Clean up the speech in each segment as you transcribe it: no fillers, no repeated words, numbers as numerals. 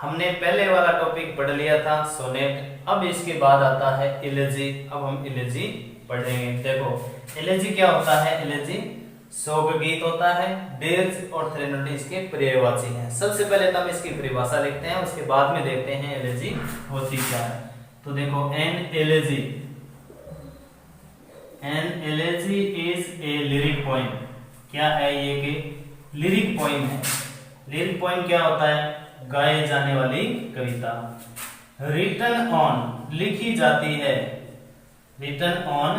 हमने पहले वाला टॉपिक पढ़ लिया था सोनेट। अब इसके बाद आता है इलेजी। अब हम इलेजी पढ़ेंगे। देखो इलेजी क्या होता है। इलेजी शोक गीत होता है। डेल्स और थ्रेनोटी इसके पर्यायवाची हैं। सबसे पहले तो हम इसकी परिभाषा लिखते हैं, उसके बाद में देखते हैं इलेजी होती क्या है। तो देखो an elegy is a lyric poem. क्या है ये कि लिरिक पोइम है। लिरिक पोइम क्या होता है, गाए जाने वाली कविता। रिटन ऑन लिखी जाती है, रिटन ऑन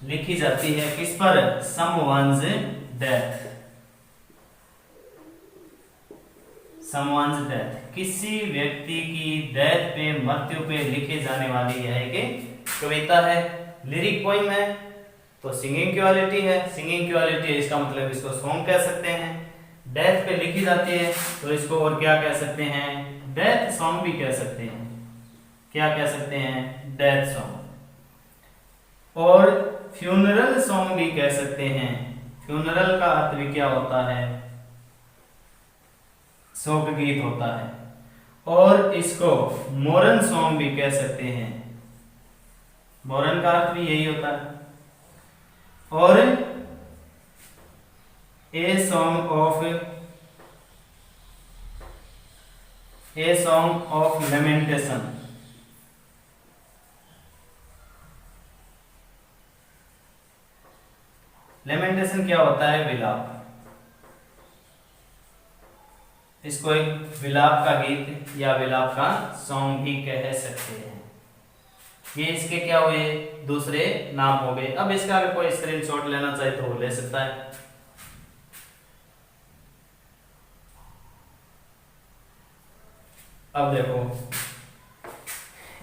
लिखी जाती है किस पर, समवन्स डेथ, समवन्स डेथ, किसी व्यक्ति की डेथ पे, मृत्यु पे लिखी जाने वाली यह एक कविता है। लिरिक पोइम है तो सिंगिंग क्वालिटी है, सिंगिंग क्वालिटी है इसका मतलब इसको सॉन्ग कह सकते हैं। डेथ पे लिखी जाती है तो इसको और क्या कह सकते हैं, डेथ सॉन्ग भी कह सकते हैं। क्या कह सकते हैं, डेथ सॉन्ग। और फ्यूनरल सॉन्ग भी कह सकते हैं। फ्यूनरल का अर्थ भी क्या होता है, शोक गीत होता है। और इसको मोरन सॉन्ग भी कह सकते हैं। मोरन का अर्थ भी यही होता है। और a song of lamentation, lamentation क्या होता है, विलाप। इसको एक विलाप का गीत या विलाप का सॉन्ग भी कह सकते हैं। ये इसके क्या हुए, दूसरे नाम हो गए। अब इसका अगर कोई स्क्रीनशॉट लेना चाहे तो वो ले सकता है। अब देखो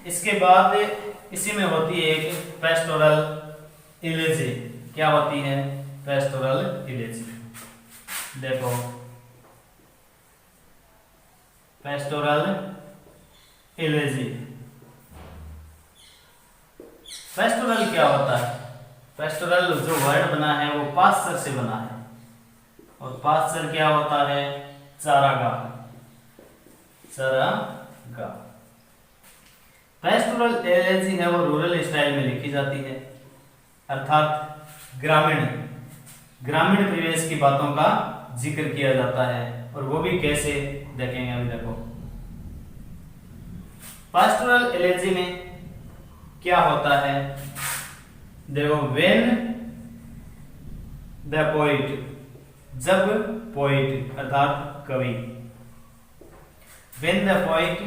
इसके बाद इसी में होती है एक पेस्टोरल इलेजी। क्या होती है, पेस्टोरल इलेजी। देखो पेस्टोरल इलेजी, पेस्टोरल क्या होता है। पेस्टोरल जो वर्ड बना है वो पास्चर से बना है। और पास्चर क्या होता है, चारागाह, चारागाह। पेस्टोरल एलेजी है वो रूरल स्टाइल में लिखी जाती है, अर्थात ग्रामीण परिवेश की बातों का जिक्र किया जाता है। और वो भी कैसे देखेंगे अभी। देखो पेस्टोरल एलेजी में क्या होता है, देखो व्हेन द पोइट, जब पोइट अर्थात कवि, when the poet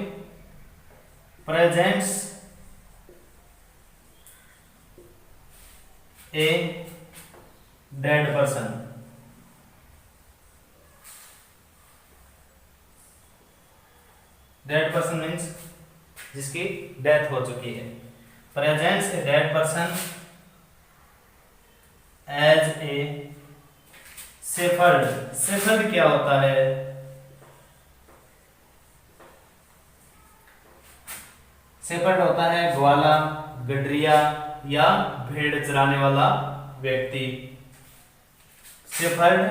presents a dead person, dead person means जिसकी डेथ हो चुकी है। Presents a dead person as a shepherd. Shepherd क्या होता है, शेफर्ड होता है ग्वाला, गडरिया या भेड़ चराने वाला व्यक्ति। Shepherd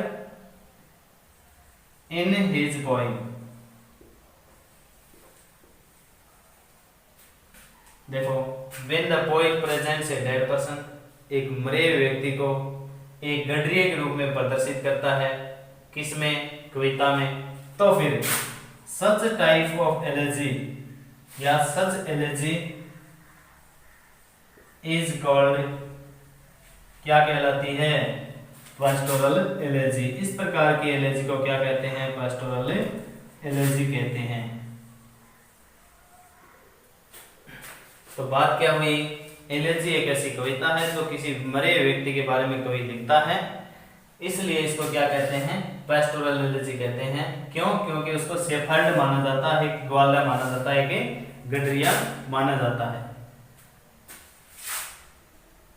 in his poem. देखो when the poet presents a dead person, एक मरे व्यक्ति को एक गडरिये के रूप में प्रदर्शित करता है, किसमें, कविता में। तो फिर सच टाइप ऑफ एलेजी या सच एलेजी इज कॉल्ड, क्या कहलाती है, पेस्टोरल एलेजी। इस प्रकार की एलेजी को क्या कहते हैं, पेस्टोरल एलेजी कहते हैं। तो बात क्या हुई, एलेजी एक ऐसी कविता है जो किसी मरे व्यक्ति के बारे में कवि लिखता है, इसलिए इसको क्या कहते हैं, पेस्टोरल एलेजी कहते हैं। क्यों, क्योंकि उसको शेफर्ड माना जाता है, ग्वाला माना जाता है, कि गडरिया माना जाता है।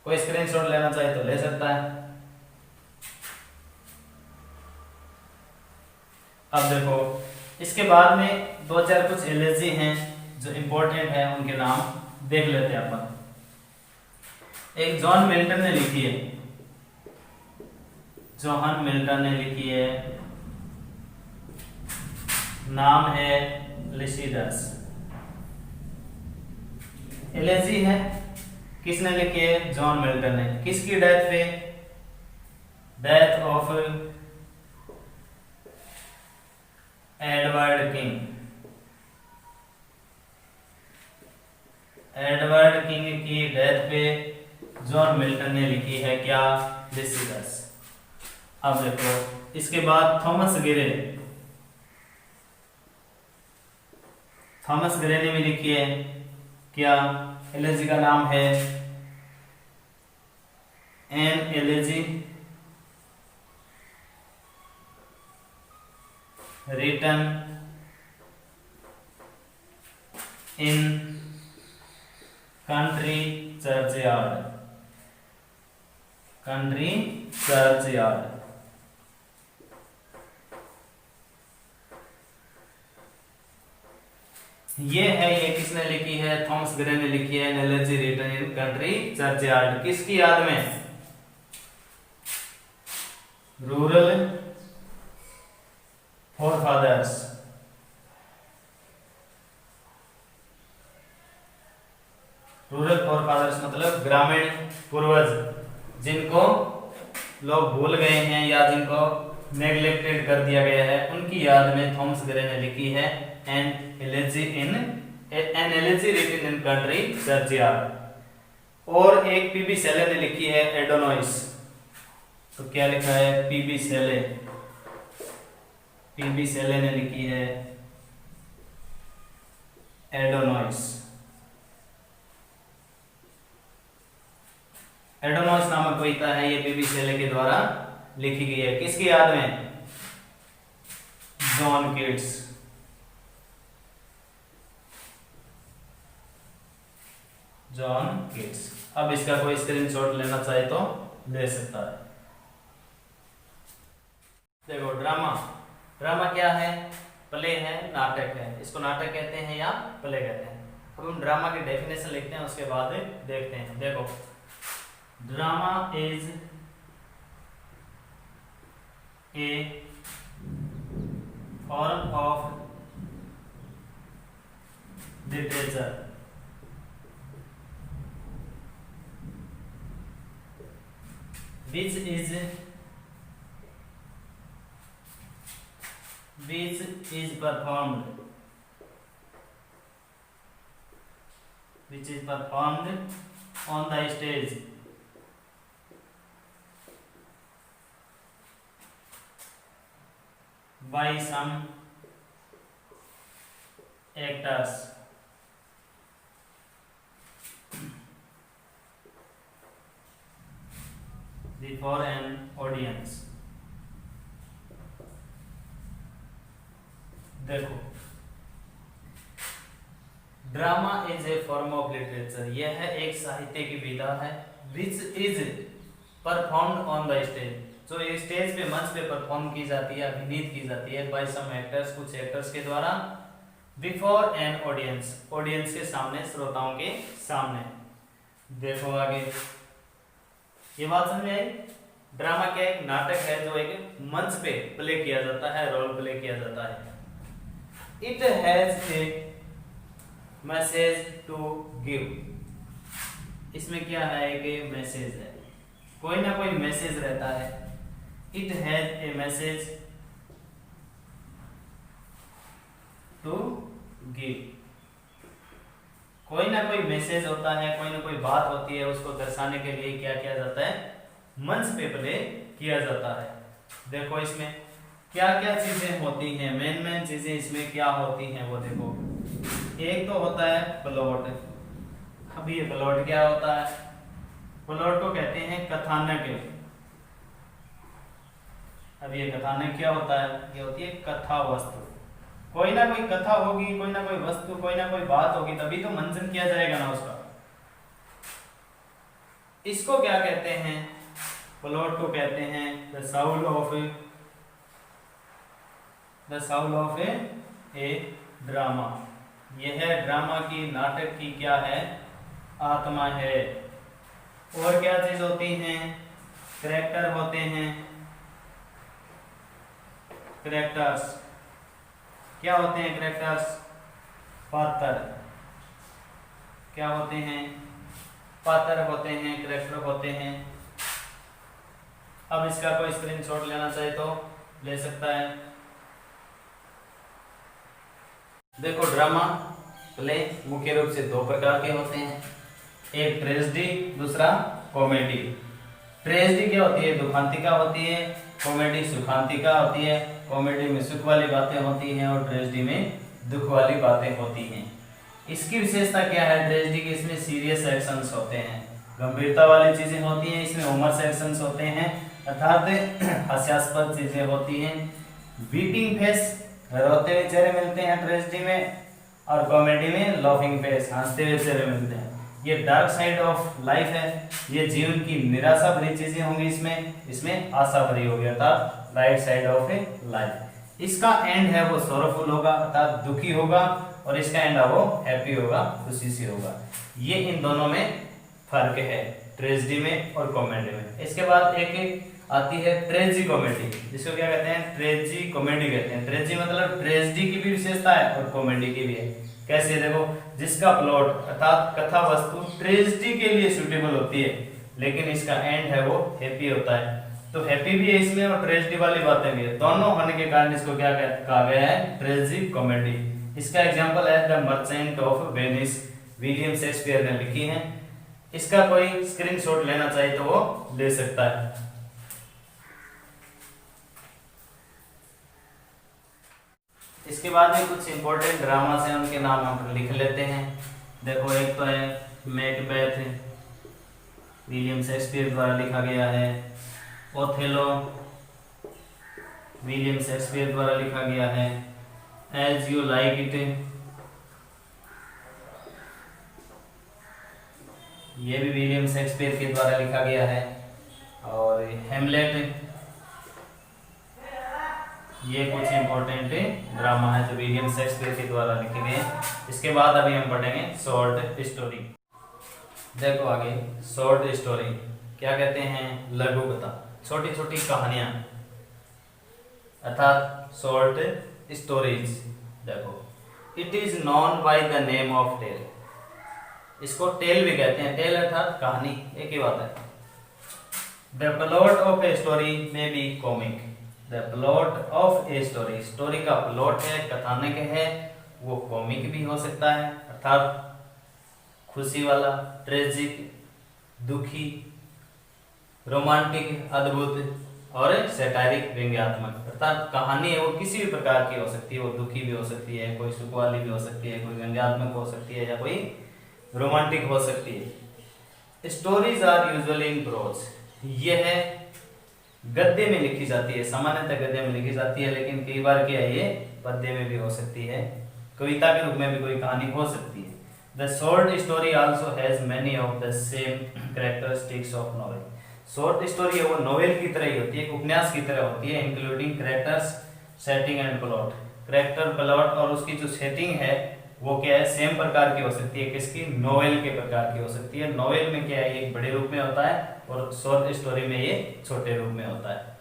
कोई स्क्रीनशॉट लेना चाहे तो ले सकता है। अब देखो इसके बाद में दो चार कुछ एलेजी हैं जो इंपॉर्टेंट है, उनके नाम देख लेते हैं अपन। एक जॉन मिल्टन ने लिखी है, जॉन मिल्टन ने लिखी है, नाम है लिसिडस। एलेजी है, किसने लिखी है? जॉन मिल्टन ने। किसकी डेथ पे? Death of Edward king. Edward king की डेथ पे जॉन मिल्टन ने लिखी है क्या? लिसिडस। अब देखो इसके बाद थॉमस ग्रे। थॉमस ग्रे ने भी लिखी है क्या? एलेजी का नाम है an elegy written in country churchyard. Country churchyard. ये किसने लिखी है? थॉमस ग्रे ने लिखी है an elegy written in country churchyard. किसकी याद में? Rural forefathers. रूरल फोरफादर्स मतलब ग्रामीण पूर्वज, जिनको लोग भूल गए हैं या जिनको नेग्लेक्टेड कर दिया गया है, उनकी याद में थॉमस ग्रे ने लिखी है an elegy written in country churchyard. और एक पीबी सेले ने लिखी है एडोनॉइस। तो क्या लिखा है? पीबी सेले। पीबी सेले ने लिखी है एडोनॉइस। एडोनॉइस नामक कविता है, ये पीबी सेले के द्वारा लिखी गई है। किसकी याद में? John Keats. John Keats. अब इसका कोई स्क्रीनशॉट लेना चाहे तो ले सकता है। देखो ड्रामा। ड्रामा क्या है? प्ले है, नाटक है। इसको नाटक कहते हैं या प्ले कहते हैं। अब हम ड्रामा की डेफिनेशन लिखते हैं, उसके बाद देखते हैं। देखो drama is a form of literature which is performed on the stage by some actors before an audience। देखो drama is a form of literature, यह है एक साहित्य की विधा है। Which is performed on the stage, जो स्टेज पे मंच पे परफॉर्म की जाती है, अभिनीत की जाती है बाय सम एक्टर्स, कुछ एक्टर्स के द्वारा, बिफोर एन ऑडियंस, ऑडियंस के सामने, श्रोताओं के सामने। देखो आगे ये बात समझ में आई? ड्रामा क्या एक नाटक है जो एक मंच पे प्ले किया जाता है, रोल प्ले किया जाता है। It has a message to give, इसमें क्या है? एक मैसेज है, कोई ना कोई मैसेज रहता है। It has a message to give, कोई ना कोई मैसेज होता है, कोई ना कोई बात होती है, उसको दर्शाने के लिए क्या किया जाता है? मंच पे प्ले किया जाता है। देखो इसमें क्या क्या चीजें होती हैं, मेन चीजें इसमें क्या होती हैं वो देखो। एक तो होता है प्लॉट। अब ये प्लॉट क्या होता है? प्लॉट को कहते हैं कथानक। अब ये कथानक क्या होता है? ये होती है कथा वस्तु। कोई ना कोई कथा होगी, कोई ना कोई वस्तु, कोई ना कोई बात होगी, तभी तो मंचन किया जाएगा ना उसका। इसको क्या कहते हैं? प्लॉट को कहते हैं the Saul of A drama. यह ड्रामा की, नाटक की क्या है? आत्मा है। और क्या चीज होती हैं? कैरेक्टर होते हैं। कैरेक्टर्स क्या होते हैं? कैरेक्टर्स पात्र क्या होते हैं? पात्र होते हैं, कैरेक्टर होते हैं। अब इसका कोई स्क्रीनशॉट लेना चाहे तो ले सकता है। देखो, ड्रामा प्ले मुख्य रूप से दो प्रकार के होते हैं, एक ट्रेजेडी, दूसरा कॉमेडी। ट्रेजेडी क्या होती है? दुखांतिका होती है। कॉमेडी सुखांतिका होती है। कॉमेडी में सुख वाली बातें होती हैं और ट्रेजेडी में दुख वाली बातें होती हैं। इसकी विशेषता क्या है ट्रेजेडी की? इसमें सीरियस एक्शंस होते हैं, गंभीरता वाली चीजें होती हैं। इसमें ह्यूमरस एक्शंस होते हैं, अर्थात हास्यास्पद चीजें होती हैं। वीपिंग फेस, रोते हुए चेहरे मिलते हैं ट्रेजेडी में, और कॉमेडी में लाफिंग फेस, हंसते हुए चेहरे मिलते हैं। ये डार्क साइड ऑफ लाइफ है, ये जीवन की निराशा भरी चीजें होंगी। इसमें आशा भरी होगी, अर्थात light side of A life. इसका एंड है वो सोरोफुल होगा, अर्थात दुखी होगा, और इसका एंड है वो हैप्पी होगा, खुशी से होगा। ये इन दोनों में फर्क है, ट्रेजेडी में और कॉमेडी में। इसके बाद एक आती है ट्रेजी कॉमेडी, जिसको क्या कहते हैं? ट्रेजी कॉमेडी कहते हैं। ट्रेजी मतलब ट्रेजेडी की भी विशेषता है और कॉमेडी की भी है। कैसे? देखो, जिसका प्लॉट अर्थात कथा वस्तु ट्रेजेडी के लिए सूटेबल होती है, लेकिन इसका एंड है वो हैप्पी होता है। तो हैप्पी भी है इसमें और ट्रेजेडी वाली बातें भी है, दोनों होने के कारण इसको क्या कहा गया है? ट्रेजी कॉमेडी। इसका एग्जाम्पल है the merchant of Venice, William Shakespeare ने लिखी है। इसका कोई स्क्रीनशॉट लेना चाहिए तो वो ले सकता है। इसके बाद में कुछ इंपॉर्टेंट ड्रामास हैं, उनके नाम हम लिख लेते हैं। देखो, एक तो है मैकबेथ, विलियम शेक्सपियर द्वारा लिखा गया है। ओथेलो, विलियम शेक्सपियर द्वारा लिखा गया है। एज यू लाइक इट, ये भी विलियम शेक्सपियर के द्वारा लिखा गया है। और हेमलेट, ये कुछ इंपॉर्टेंट ड्रामा है जो विलियम शेक्सपियर के द्वारा लिखे गए हैं। इसके बाद अभी हम पढ़ेंगे शॉर्ट स्टोरी। देखो आगे, शॉर्ट स्टोरी क्या कहते हैं? लघु कथा, छोटी छोटी कहानियां, अर्थात शॉर्ट स्टोरीज। देखो, it is known by the name of tale, इसको टेल भी कहते हैं। टेल अर्थात कहानी, एक ही बात है। The plot of a story may be comic, the plot of a story, story का प्लॉट है, कथानक है, वो कॉमिक भी हो सकता है, अर्थात खुशी वाला, ट्रेजिक, दुखी, रोमांटिक, अद्भुत, और सैटारिक, व्यंग्यात्मक। अर्थात कहानी है वो किसी भी प्रकार की हो सकती है, वो दुखी भी हो सकती है, कोई सुख वाली भी हो सकती है, कोई व्यंग्यात्मक हो सकती है, या कोई रोमांटिक हो सकती है। Stories are usually in prose, ये है गद्य में लिखी जाती है, सामान्यतः गद्य में लिखी जाती है, लेकिन कई बार क्या है ये पद्य में भी हो सकती है, कविता के रूप में भी कोई कहानी हो सकती है। The short story also has many of the same characteristics of novel, short story है वो नोवेल की तरह ही होती है, उपन्यास की तरह होती है, including characters, setting and plot. Character, plot और उसकी जो सेटिंग है वो क्या है? सेम प्रकार की हो सकती है, किसकी? नोवेल के प्रकार की हो सकती है। नोवेल में क्या है? ये एक बड़े रूप में होता है और शॉर्ट स्टोरी में ये छोटे रूप में होता है।